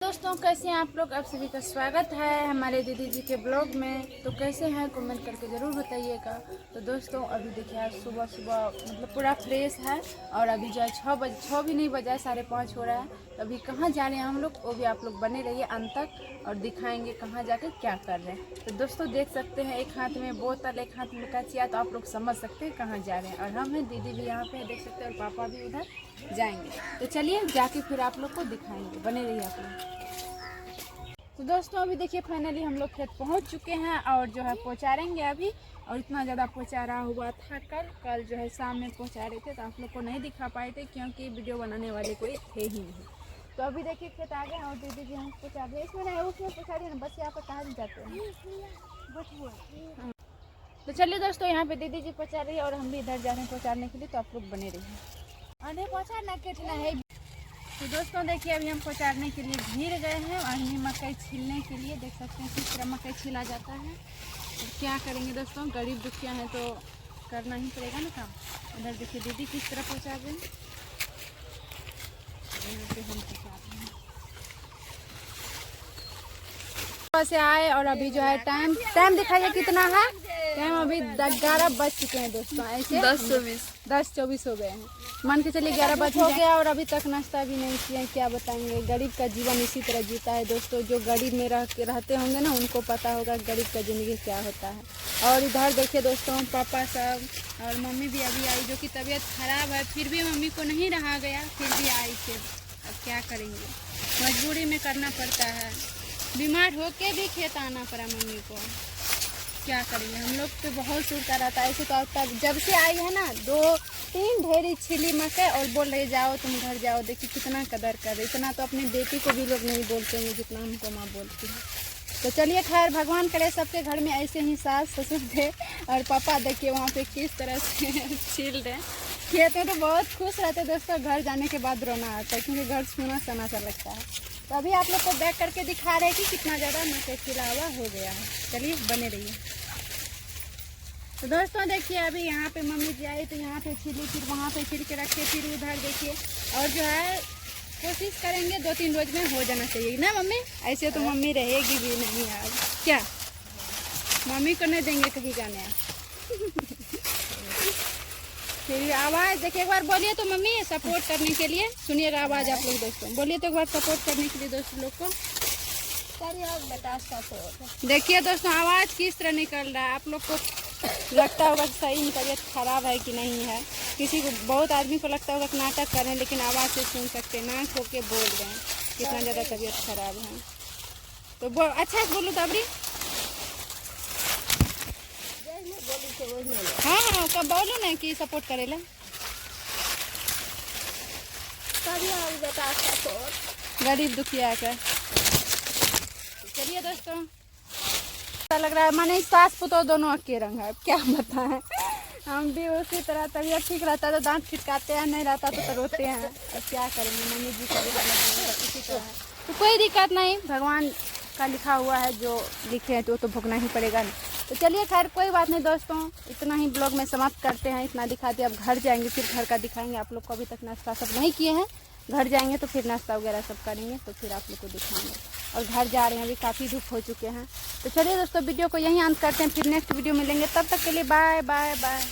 दोस्तों कैसे हैं आप लोग। आप सभी का स्वागत है हमारे दीदी जी के ब्लॉग में। तो कैसे हैं कमेंट करके ज़रूर बताइएगा। तो दोस्तों अभी देखिए आज सुबह सुबह मतलब पूरा फ्रेश है और अभी जो है 6 भी नहीं बजा है, 5:30 हो रहा है। तो अभी कहाँ जा रहे हैं हम लोग वो भी आप लोग बने रहिए अंत तक और दिखाएंगे कहाँ जाके क्या कर रहे हैं। तो दोस्तों देख सकते हैं एक हाथ में बोतल एक हाथ में कचिया, तो आप लोग समझ सकते हैं कहाँ जा रहे हैं। और हम हैं दीदी भी यहाँ पे देख सकते हैं और पापा भी उधर जाएंगे। तो चलिए जाके फिर आप लोग को दिखाएंगे, बने रहिए आप लोग। तो दोस्तों अभी देखिए फाइनली हम लोग खेत पहुंच चुके हैं और जो है पहुंचाएंगे अभी। और इतना ज़्यादा पहुंचारा हुआ था कल जो है शाम में पहुंचा रहे थे, तो आप लोग को नहीं दिखा पाए थे क्योंकि वीडियो बनाने वाले कोई थे ही नहीं। तो अभी देखिए खेत आ गए और दीदी जी हम पहुँचा दिए। इसमें नहीं उसमें पहुँचा दिए ना, बस यहाँ पर कहाँ जाते हैं। तो चलिए दोस्तों यहाँ पे दीदी जी पहुँचा रही है और हम भी इधर जा रहे हैं पहुँचाने के लिए। तो आप लोग बने रहिए। अरे पहुँचाना कितना है। तो दोस्तों देखिए अभी हम पहुँचाने के लिए घिर गए हैं और हम मकई छीलने के लिए। देख सकते हैं किस तरह मकई छिला जाता है। तो क्या करेंगे दोस्तों, गरीब दुखिया हैं तो करना ही पड़ेगा ना काम। इधर देखिए दीदी किस तरह पहुँचा दें, हम पहुँचा दें। से आए और अभी जो है टाइम दिखाइए कितना है। टाइम अभी 11 बज चुके हैं दोस्तों। ऐसे 10-24 हो गए हैं। मान के चलिए 11 बज हो गया और अभी तक नाश्ता भी नहीं किया। क्या बताएंगे, गरीब का जीवन इसी तरह जीता है दोस्तों। जो गरीब में रहते होंगे ना उनको पता होगा गरीब का ज़िंदगी क्या होता है। और इधर देखिए दोस्तों पापा सब और मम्मी भी अभी आई, जो कि तबीयत खराब है फिर भी मम्मी को नहीं रहा गया, फिर भी आई थे। अब क्या करेंगे, मजबूरी में करना पड़ता है। बीमार होके भी खेत आना पड़ा मम्मी को, क्या करेंगे। हम लोग तो बहुत सुनता रहता है ऐसे। तो तब जब से आई है ना 2-3 ढेरी छिली मकई और बोल रहे जाओ तुम घर जाओ। देखिए कितना कदर कर रहे। इतना तो अपनी बेटी को भी लोग नहीं बोलते हैं जितना हमको माँ बोलती है। तो चलिए खैर भगवान करे सबके घर में ऐसे ही सास ससुर थे। और पापा देखिए वहाँ पे किस तरह से छील रहे। खेत में तो बहुत खुश रहते दोस्तों, घर जाने के बाद रोना आता है क्योंकि घर सुना सना सा लगता है। तो अभी आप लोग को बैक करके दिखा रहे हैं कि कितना ज़्यादा मकई छिला हुआ हो गया है। चलिए बने रहिए। तो दोस्तों देखिए अभी यहाँ पे मम्मी जी आई तो यहाँ पे छिली, फिर वहाँ पे छिल के रखे, फिर उधर देखिए। और जो है कोशिश करेंगे 2-3 रोज में हो जाना चाहिए ना मम्मी। ऐसे तो मम्मी रहेगी भी नहीं आज, क्या मम्मी को नहीं देंगे कहीं जाने। फिर आवाज़ देखिए एक बार बोलिए तो मम्मी सपोर्ट करने के लिए। सुनिएगा आवाज़ आप लोग दोस्तों, बोलिए तो एक बार सपोर्ट करने के लिए दोस्तों लोग को। देखिए दोस्तों आवाज़ किस तरह निकल रहा है। आप लोग को लगता होगा कि सही में तबीयत खराब है कि नहीं है। किसी को बहुत आदमी को लगता होगा कि नाटक कर रहे हैं, लेकिन आवाज़ से सुन सकते हैं, नाक होके बोल रहे हैं कितना ज़्यादा तबीयत खराब है। तो अच्छा से बोलो तबरी। हाँ कब बोलो ना कि सपोर्ट करेला। गरीब दुखिया का। चलिए दोस्तों ऐसा लग रहा है माने सास पुतोह दोनों अक्के रंग है, क्या बताएं। हम भी उसी तरह, तबीयत ठीक रहता है तो दांत खिटकाते हैं, नहीं रहता तो रोते हैं। अब क्या करेंगे, मम्मी जी का इसी तरह है। तो कोई दिक्कत नहीं, भगवान का लिखा हुआ है, जो लिखे हैं तो वो तो भुगतना ही पड़ेगा ना। तो चलिए खैर कोई बात नहीं दोस्तों, इतना ही ब्लॉग में समाप्त करते हैं। इतना दिखा दिया, अब घर जाएंगे फिर घर का दिखाएंगे। आप लोग को अभी तक नाश्ता सब नहीं किए हैं, घर जाएंगे तो फिर नाश्ता वगैरह सब करेंगे तो फिर आप लोग को दिखाएंगे। और घर जा रहे हैं, अभी काफ़ी धूप हो चुके हैं। तो चलिए दोस्तों वीडियो को यहीं अंत करते हैं, फिर नेक्स्ट वीडियो मिलेंगे। तब तक के लिए बाय बाय बाय।